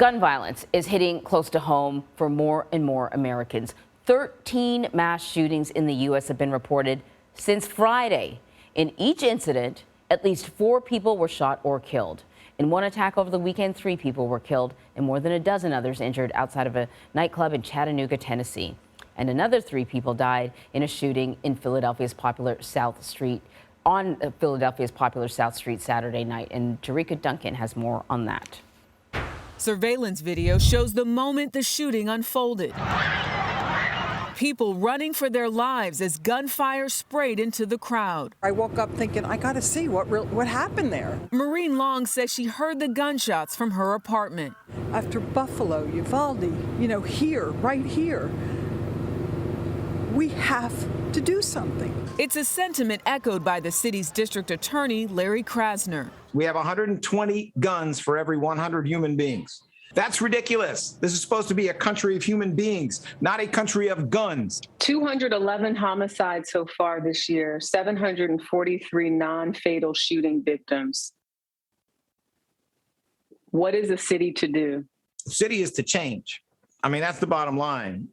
Gun violence is hitting close to home for more and more Americans. 13 mass shootings in the U.S. have been reported since Friday. In each incident, at least 4 people were shot or killed. In one attack over the weekend, 3 people were killed and more than a dozen others injured outside of a nightclub in Chattanooga, Tennessee. And another 3 people died in a shooting in Philadelphia's popular South Street Saturday night. And Jericka Duncan has more on that. Surveillance video shows the moment the shooting unfolded. People running for their lives as gunfire sprayed into the crowd. I woke up thinking, I got to see what happened there. Maureen Long says she heard the gunshots from her apartment. After Buffalo, Uvalde, here, right here, we have to do something. It's a sentiment echoed by the city's district attorney, Larry Krasner. We have 120 guns for every 100 human beings. That's ridiculous. This is supposed to be a country of human beings, not a country of guns. 211 homicides so far this year, 743 non-fatal shooting victims. What is a city to do? The city is to change. I mean, that's the bottom line.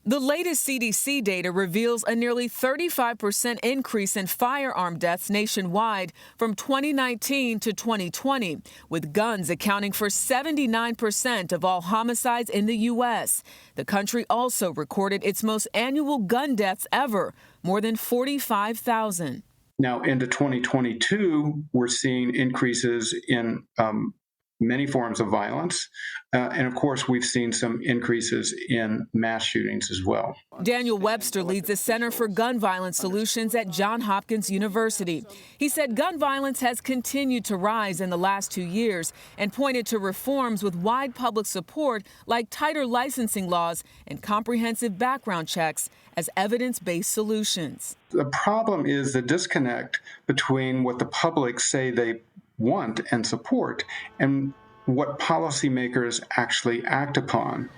The latest CDC data reveals a nearly 35% increase in firearm deaths nationwide from 2019 to 2020, with guns accounting for 79% of all homicides in the U.S. The country also recorded its most annual gun deaths ever, more than 45,000. Now, into 2022, we're seeing increases in many forms of violence. And of course, we've seen some increases in mass shootings as well. Daniel Webster leads the Center for Gun Violence Solutions at Johns Hopkins University. He said gun violence has continued to rise in the last 2 years and pointed to reforms with wide public support like tighter licensing laws and comprehensive background checks as evidence-based solutions. The problem is the disconnect between what the public say they want and support and what policymakers actually act upon.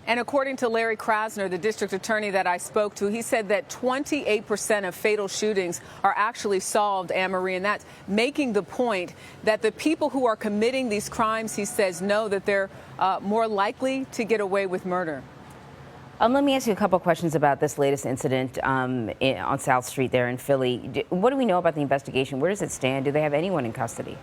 And according to Larry Krasner, the district attorney that I spoke to, he said that 28% of fatal shootings are actually solved, Anne-Marie, and that's making the point that the people who are committing these crimes, he says, know that they're more likely to get away with murder. Let me ask you a couple of questions about this latest incident on South Street there in Philly. What do we know about the investigation? Where does it stand? Do they have anyone in custody?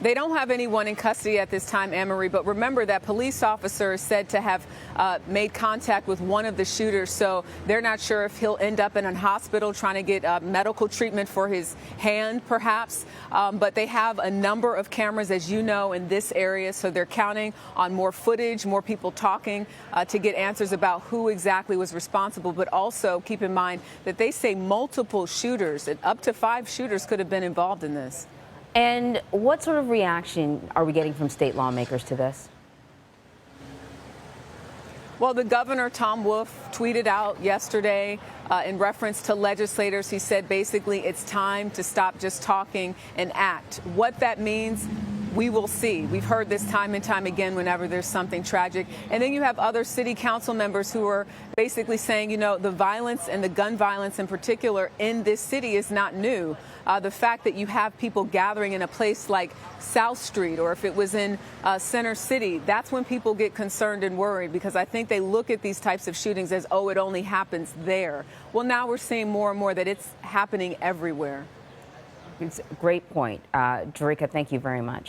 They don't have anyone in custody at this time, Anne-Marie, but remember that police officer is said to have made contact with one of the shooters, so they're not sure if he'll end up in a hospital trying to get medical treatment for his hand, perhaps. But they have a number of cameras, as you know, in this area, so they're counting on more footage, more people talking to get answers about who exactly was responsible. But also keep in mind that they say multiple shooters, up to 5 shooters could have been involved in this. And what sort of reaction are we getting from state lawmakers to this? Well, the governor, Tom Wolf, tweeted out yesterday in reference to legislators. He said basically it's time to stop just talking and act. What that means, we will see. We've heard this time and time again whenever there's something tragic. And then you have other city council members who are basically saying, the violence and the gun violence in particular in this city is not new. The fact that you have people gathering in a place like South Street, or if it was in Center City, that's when people get concerned and worried, because I think they look at these types of shootings as, oh, it only happens there. Well, now we're seeing more and more that it's happening everywhere. It's a great point. Jericka, thank you very much.